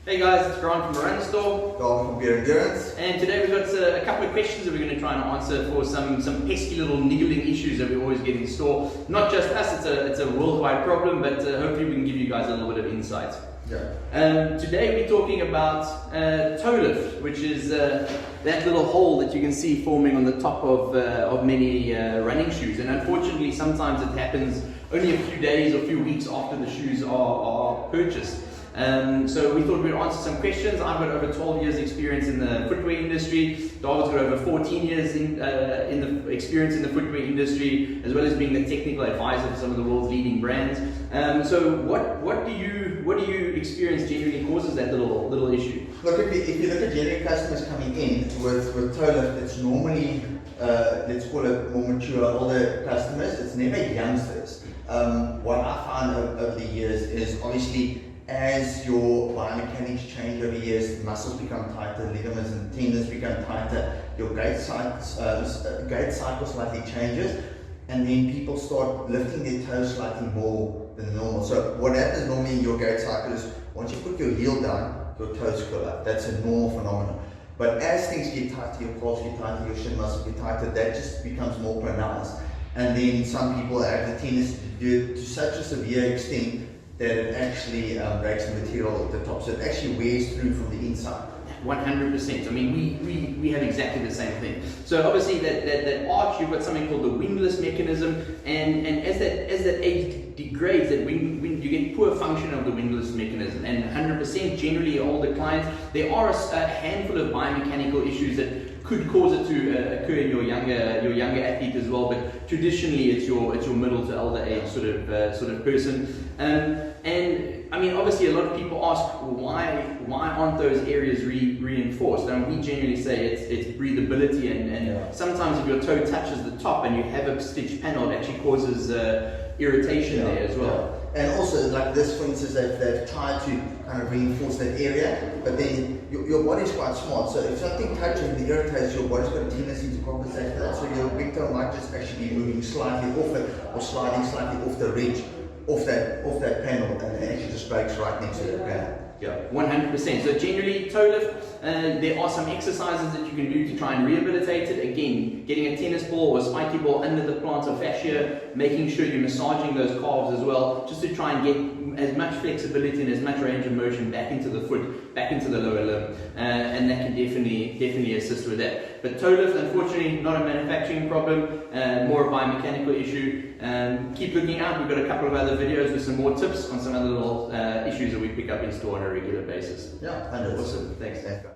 Hey guys, it's Grant from Run Store. Dawid from Beer Endurance. And today we've got a couple of questions that we're going to try and answer for some pesky little niggling issues that we always get in store. Not just us, it's a worldwide problem, but hopefully we can give you guys a little bit of insight. Yeah. Today we're talking about toe lift, which is that little hole that you can see forming on the top of many running shoes. And unfortunately, sometimes it happens only a few days or a few weeks after the shoes are purchased. So we thought we'd answer some questions. I've got over 12 years experience in the footwear industry. David's got over 14 years in the experience in the footwear industry, as well as being the technical advisor for some of the world's leading brands. So what do you experience generally causes that little issue? Look, if you look at genuine customers coming in with toe lift, it's normally, let's call it more mature, older customers. It's never youngsters. What I found over the years is obviously as your biomechanics change over years, muscles become tighter, ligaments and tendons become tighter, your gait cycle slightly changes, and then people start lifting their toes slightly more than normal. So what happens normally in your gait cycle is once you put your heel down, your toes curl up. That's a normal phenomenon. But as things get tighter, your quads get tighter, your shin muscles get tighter, that just becomes more pronounced. And then some people have the tendency to do it to such a severe extent that it actually breaks the material at the top. So it actually wears through from the inside. 100%. I mean, we have exactly the same thing. So obviously that arch, you've got something called the wingless mechanism, and as that age degrades, that when you get poor function of the wingless mechanism, and 100% generally older clients, there are a handful of biomechanical issues that could cause it to occur in your younger athlete as well, but traditionally it's your middle to elder age sort of person. And I mean, obviously a lot of people ask why aren't those areas reinforced? And we generally say it's breathability, and sometimes if your toe touches the top and you have a stitch panel, it actually causes irritation there as well. Yeah. And also, like this, for instance, they've tried to kind of reinforce that area, but then your body's quite smart. So if something touches and irritates, your body's got a tendency to compensate for that. So your big toe might just actually be moving slightly off it, or sliding slightly off the ridge, off that panel, and it actually just breaks right next to the panel. Yeah, 100%. So generally, toe lift, there are some exercises that you can do to try and rehabilitate it. Again, getting a tennis ball or a spiky ball under the plantar fascia, making sure you're massaging those calves as well, just to try and get as much flexibility and as much range of motion back into the foot, back into the lower limb, and that can definitely assist with that. But toe lift, unfortunately, not a manufacturing problem, more a biomechanical issue. Keep looking out. We've got a couple of other videos with some more tips on some other little issues that we pick up in store on a regular basis. Yeah, 100%. Awesome. Thanks. Thanks, guys.